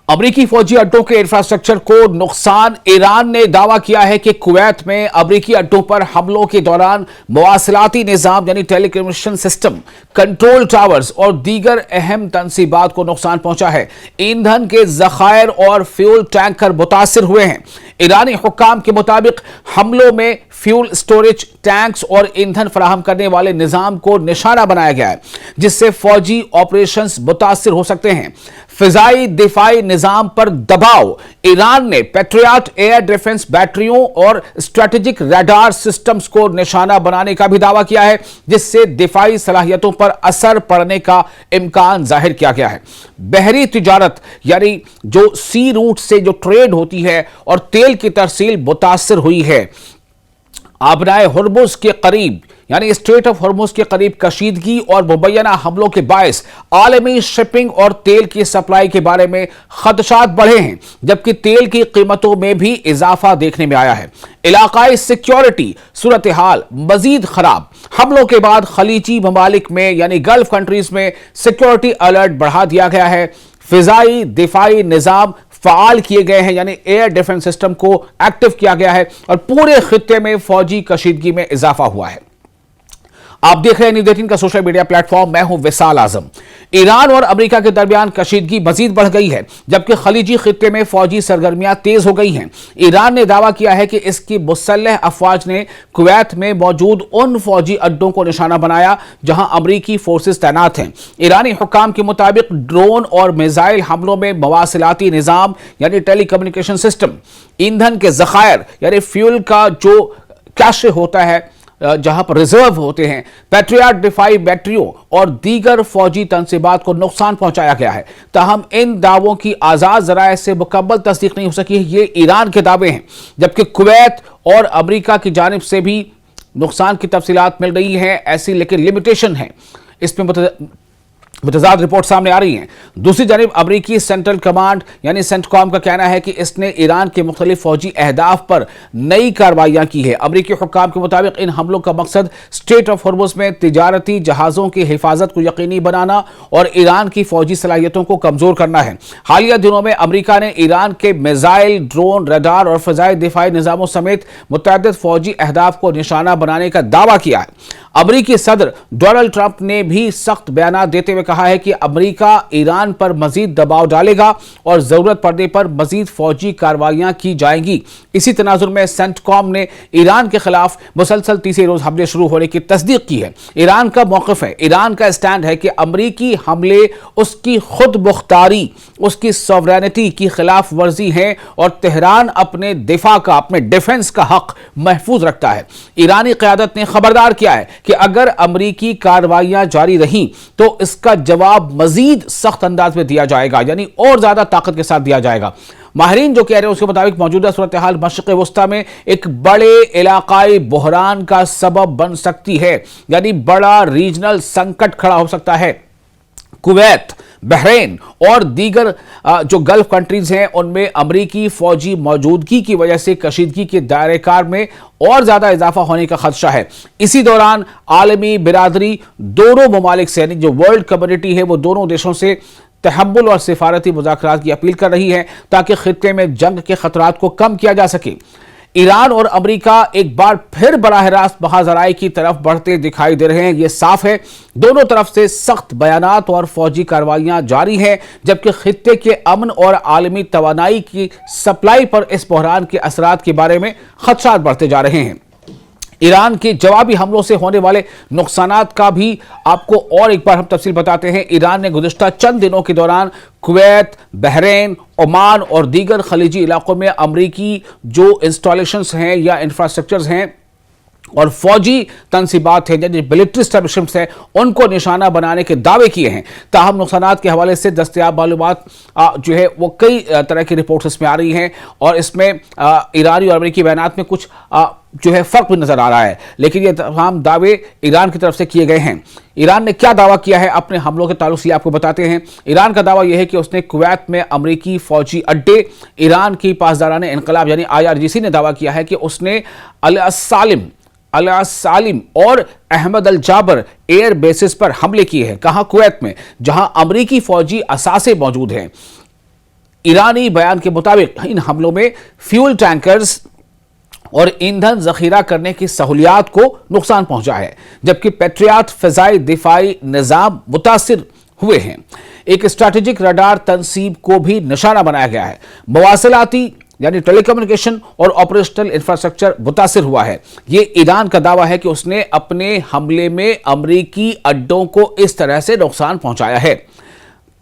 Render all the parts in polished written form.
अमरीकी फौजी अड्डों के इंफ्रास्ट्रक्चर को नुकसान। ईरान ने दावा किया है कि कुवैत में अमरीकी अड्डों पर हमलों के दौरान मवासिलाती निजाम यानी टेलीकम्युनिकेशन सिस्टम, कंट्रोल टावर्स और दीगर अहम तनसीबात को नुकसान पहुंचा है। ईंधन के जखायर और फ्यूल टैंकर मुतासिर हुए हैं। ईरानी हुक्काम के मुताबिक हमलों में फ्यूल स्टोरेज टैंक्स और ईंधन फराहम करने वाले निजाम को निशाना बनाया गया है, जिससे फौजी ऑपरेशंस मुतासिर हो सकते हैं। फिजाई दिफाई निजाम पर दबाव। ईरान ने पैट्रियट एयर डिफेंस बैटरियों और स्ट्रेटेजिक रडार सिस्टम्स को निशाना बनाने का भी दावा किया है, जिससे दिफाई सलाहियतों पर असर पड़ने का इम्कान जाहिर किया गया है। बहरी तिजारत यानी जो सी रूट से जो ट्रेड होती है और तेल की तरसील मुतासिर हुई है। आबनाए हुर्मुज के करीब यानी स्ट्रेट ऑफ हुर्मुज के करीब कशीदगी और मुबैना हमलों के बायस आलमी शिपिंग और तेल की सप्लाई के बारे में खदशात बढ़े हैं, जबकि तेल की कीमतों में भी इजाफा देखने में आया है। इलाकाई सिक्योरिटी सूरत हाल मजीद खराब। हमलों के बाद खलीजी ममालिक में यानी गल्फ कंट्रीज में सिक्योरिटी अलर्ट बढ़ा दिया गया है। फिजाई दिफाई निजाम फाल किए गए हैं यानी एयर डिफेंस सिस्टम को एक्टिव किया गया है और पूरे खित्ते में फौजी कशीदगी में इजाफा हुआ है। आप देख रहे हैं न्यूज़ 18 का सोशल मीडिया प्लेटफॉर्म। मैं हूं विशाल आजम। ईरान और अमेरिका के दरमियान कशीदगी मजीद बढ़ गई है, जबकि खलीजी खित्ते में फौजी सरगर्मियां तेज हो गई हैं। ईरान ने दावा किया है कि इसकी मुसल्लह अफवाज ने कुवैत में मौजूद उन फौजी अड्डों को निशाना बनाया जहां अमरीकी फोर्सेस तैनात हैं। ईरानी हुक्काम के मुताबिक ड्रोन और मिसाइल हमलों में मवासिलाती निजाम यानी टेलीकम्युनिकेशन सिस्टम, ईंधन के जखायर यानी फ्यूल का जो कैश होता है जहां पर रिजर्व होते हैं, पैट्रियट दिफाई बैटरियों और दीगर फौजी तनसीबात को नुकसान पहुंचाया गया है। ताहम इन दावों की आजाद जराये से मुकम्मल तस्दीक नहीं हो सकी है। ये ईरान के दावे हैं, जबकि कुवैत और अमेरिका की जानिब से भी नुकसान की तफसीलात मिल रही हैं ऐसी, लेकिन लिमिटेशन है। इसमें मुतज़ाद रिपोर्ट सामने आ रही हैं। दूसरी जानिब अमरीकी सेंट्रल कमांड यानी सेंटकॉम का कहना है कि इसने ईरान के मुख्तलिफ फौजी अहदाफ पर नई कार्रवाइयां की है। अमरीकी हुक्काम के मुताबिक इन हमलों का मकसद स्ट्रेट ऑफ हुर्मुज में तिजारती जहाज़ों की हिफाजत को यकीनी बनाना और ईरान की फौजी सलाहियतों को कमजोर करना है। हालिया दिनों में अमरीका ने ईरान के मिसाइल, ड्रोन, रडार और फ़िज़ाई दिफाई निज़ामों समेत मुतअद्दिद फौजी अहदाफ को निशाना बनाने का दावा किया है। अमरीकी सदर डोनाल्ड ट्रंप ने भी सख्त बयान देते हुए कहा है कि अमरीका ईरान पर मजीद दबाव डालेगा और जरूरत पड़ने पर मजीद फौजी कार्रवाइयां की जाएंगी। इसी तनाजुर में सेंटकॉम ने ईरान के खिलाफ मुसलसल तीसरे रोज हमले शुरू होने की तस्दीक की है। ईरान का मौक़िफ़ है, ईरान का स्टैंड है कि अमरीकी हमले उसकी खुद मुख्तारी, उसकी सॉवरेनिटी की खिलाफ वर्जी है और तेहरान अपने दिफा का, अपने डिफेंस का हक महफूज रखता है। ईरानी क़यादत ने खबरदार किया है कि अगर अमरीकी कार्रवाइयां जारी रहीं तो इसका जवाब मजीद सख्त अंदाज में दिया जाएगा, यानी और ज्यादा ताकत के साथ दिया जाएगा। माहिरीन जो कह रहे हैं उसके मुताबिक मौजूदा सूरत हाल मशरिक़ वस्ता में एक बड़े इलाकाई बहरान का सबब बन सकती है, यानी बड़ा रीजनल संकट खड़ा हो सकता है। कुवैत, बहरीन और दीगर जो गल्फ कंट्रीज हैं उनमें अमरीकी फौजी मौजूदगी की वजह से कशीदगी के दायरे कार में और ज्यादा इजाफा होने का खदशा है। इसी दौरान आलमी बिरादरी दोनों ममालिक से यानी जो वर्ल्ड कम्युनिटी है वो दोनों देशों से तहम्मुल और सिफारती मुज़ाकरात की अपील कर रही है ताकि खित्ते में जंग के खतरात को कम किया जा सके। ईरान और अमेरिका एक बार फिर बराह रास्त महाजराई की तरफ बढ़ते दिखाई दे रहे हैं। यह साफ है दोनों तरफ से सख्त बयानात और फौजी कार्रवाइयां जारी हैं, जबकि खित्ते के अमन और आलमी तवानाई की सप्लाई पर इस बहरान के असरात के बारे में खदशात बढ़ते जा रहे हैं। ईरान के जवाबी हमलों से होने वाले नुकसानात का भी आपको और एक बार हम तफसील बताते हैं। ईरान ने गुज़िश्ता चंद दिनों के दौरान कुवैत, बहरीन, ओमान और दीगर खलीजी इलाकों में अमरीकी जो इंस्टॉलेशंस हैं या इंफ्रास्ट्रक्चर्स हैं और फौजी तनसीबात हैं, यानी मिलिट्री एस्टेब्लिशमेंट्स हैं, उनको निशाना बनाने के दावे किए हैं। ताहम नुकसानात के हवाले से दस्तयाब मालूमात जो है वो कई तरह की रिपोर्ट्स इसमें आ रही हैं और इसमें ईरानी और अमेरिकी बयानात में कुछ जो है फर्क भी नजर आ रहा है, लेकिन ये तमाम दावे ईरान की तरफ से किए गए हैं। ईरान ने क्या दावा किया है अपने हमलों के ताल्लुक से आपको बताते हैं। ईरान का दावा यह है कि उसने कुवैत में अमरीकी फौजी अड्डे, ईरान की पासदारान इनकलाब यानी IRGC ने दावा किया है कि उसने अल सालिम और अहमद अल जाबर एयर बेसिस पर हमले किए हैं। कहां? कुवैत में, जहां अमरीकी फौजी असासे मौजूद हैं। ईरानी बयान के मुताबिक इन हमलों में फ्यूल टैंकर्स और ईंधन जखीरा करने की सहूलियात को नुकसान पहुंचा है, जबकि पेट्रियाट फिजाई दिफाई निजाम मुतासिर हुए हैं। एक स्ट्रैटेजिक रडार तंसीब को भी निशाना बनाया गया है। मवासिलाती यानी टेलीकम्युनिकेशन और ऑपरेशनल इंफ्रास्ट्रक्चर मुतासिर हुआ है। ये ईरान का दावा है कि उसने अपने हमले में अमरीकी अड्डों को इस तरह से नुकसान पहुंचाया है।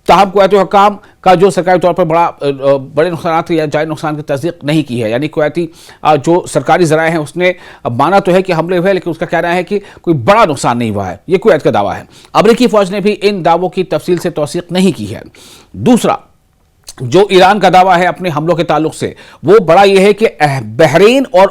ताहम कुवैती हुक्काम का जो सरकारी तौर पर बड़े नुकसान या जायज़ नुकसान की तस्दीक नहीं की है, यानी कुवैती जो सरकारी ज़राए हैं उसने माना तो है कि हमले हुए, लेकिन उसका कहना है कि कोई बड़ा नुकसान नहीं हुआ है। ये कुवैत का दावा है। अमरीकी फ़ौज ने भी इन दावों की तफसील से तौसीक नहीं की है। दूसरा जो ईरान का दावा है अपने हमलों के ताल्लुक से, वो बड़ा ये है कि बहरीन और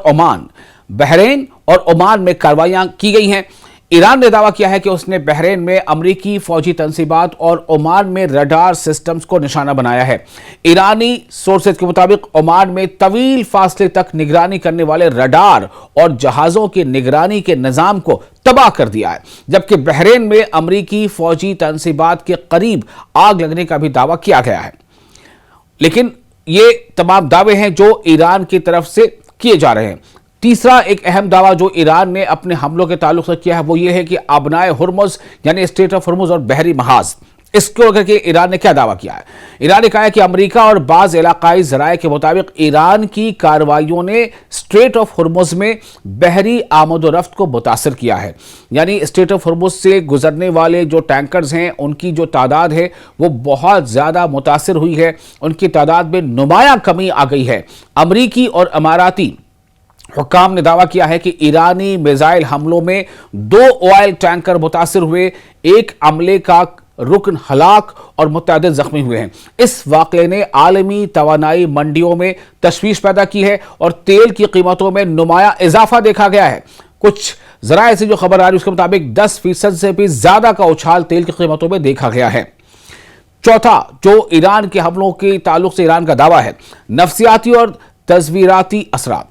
ओमान में कार्रवाइयां की गई हैं। ईरान ने दावा किया है कि उसने बहरीन में अमरीकी फौजी तंसीबात और ओमान में रडार सिस्टम्स को निशाना बनाया है। ईरानी सोर्सेज के मुताबिक ओमान में तवील फासले तक निगरानी करने वाले रडार और जहाज़ों की निगरानी के निज़ाम को तबाह कर दिया है, जबकि बहरीन में अमरीकी फौजी तंसीबात के करीब आग लगने का भी दावा किया गया है। लेकिन ये तमाम दावे हैं जो ईरान की तरफ से किए जा रहे हैं। तीसरा एक अहम दावा जो ईरान ने अपने हमलों के ताल्लुक से किया है वो ये है कि अबनाए हुर्मुज़ यानी स्ट्रेट ऑफ हुर्मुज़ और बहरी महाज, इसको लेकर के ईरान ने क्या दावा किया है। ईरान ने कहा है कि अमेरिका और बाज़ इलाकाई ज़राए के मुताबिक ईरान की कार्रवाइयों ने स्ट्रेट ऑफ हुर्मुज़ में बहरी आमदोरफ्त को मुतासर किया है। यानी स्ट्रेट ऑफ हुर्मुज़ से गुजरने वाले जो टैंकर्स हैं उनकी जो तादाद है वो बहुत ज़्यादा मुतासर हुई है, उनकी तादाद में नुमायां कमी आ गई है। अमरीकी और अमाराती हुक्काम ने दावा किया है कि ईरानी मिसाइल हमलों में 2 ऑयल टैंकर मुतासिर हुए, एक अमले का रुकन हलाक और मुतअद्दिद जख्मी हुए हैं। इस वाक़े ने आलमी तवानाई मंडियों में तशवीश पैदा की है और तेल की कीमतों में नुमाया इजाफा देखा गया है। कुछ ज़राए से जो खबर आ रही है उसके मुताबिक 10% से भी ज़्यादा का उछाल तेल की कीमतों में देखा गया है। चौथा जो ईरान के हमलों के ताल्लुक से ईरान का दावा है, नफ्सियाती और तस्वीराती असरात।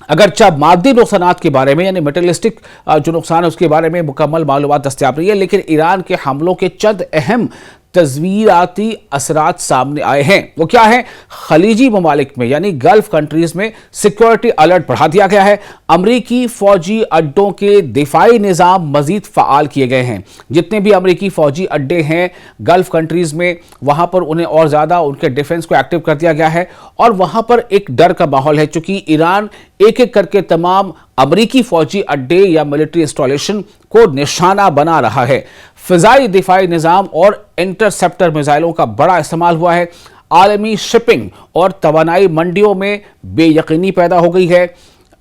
अगरचा मादी नुकसानात के बारे में यानी मेटेरियलिस्टिक जो नुकसान है उसके बारे में मुकम्मल मालूमात दस्तयाब नहीं है, लेकिन ईरान के हमलों के चंद अहम तस्वीराती असरात सामने आए हैं। वो क्या है? खलीजी ममालिक में यानी गल्फ कंट्रीज में सिक्योरिटी अलर्ट बढ़ा दिया गया है। अमरीकी फौजी अड्डों के दिफाई निज़ाम मजीद फ़ाल किए गए हैं। जितने भी अमरीकी फौजी अड्डे हैं गल्फ कंट्रीज में, वहां पर उन्हें और ज़्यादा उनके डिफेंस को एक्टिव कर दिया गया है और वहां पर एक डर का माहौल है, चूंकि ईरान एक एक करके तमाम अमरीकी फौजी अड्डे या मिलिट्री इंस्टॉलेशन को निशाना बना रहा है। फिजाई दिफाई निज़ाम और इंटरसेप्टर मिसाइलों का बड़ा इस्तेमाल हुआ है। आलमी शिपिंग और तवानाई मंडियों में बेयकीनी पैदा हो गई है,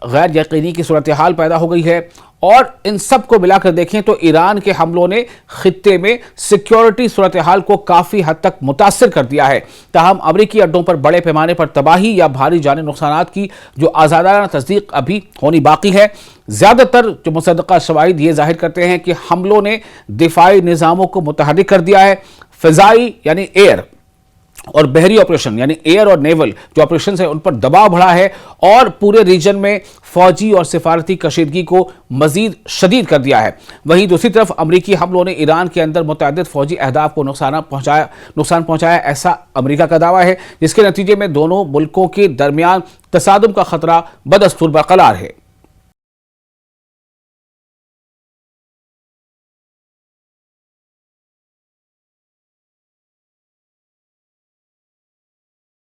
गैर यकीनी की सूरत हाल पैदा हो गई है। और इन सब को मिलाकर देखें तो ईरान के हमलों ने खित्ते में सिक्योरिटी सूरत हाल को काफ़ी हद तक मुतासर कर दिया है। ताहम अमरीकी अड्डों पर बड़े पैमाने पर तबाही या भारी जानी नुकसानात की जो आज़ादाना तस्दीक अभी होनी बाकी है। ज़्यादातर जो मुसद्दक़ा शवाहिद ये जाहिर करते हैं कि हमलों ने दिफाई निज़ामों को मुतहर्रिक कर दिया है। फ़िज़ाई यानी एयर और बहरी ऑपरेशन यानी एयर और नेवल जो ऑपरेशन है उन पर दबाव बढ़ा है और पूरे रीजन में फौजी और सिफारती कशीदगी को मजीद शदीद कर दिया है। वहीं दूसरी तरफ अमरीकी हमलों ने ईरान के अंदर मुतअद्दिद फौजी अहदाफ को नुकसान पहुंचाया, ऐसा अमरीका का दावा है, जिसके नतीजे में दोनों मुल्कों के दरमियान तसादुम का खतरा बदस्तूर बरकरार है।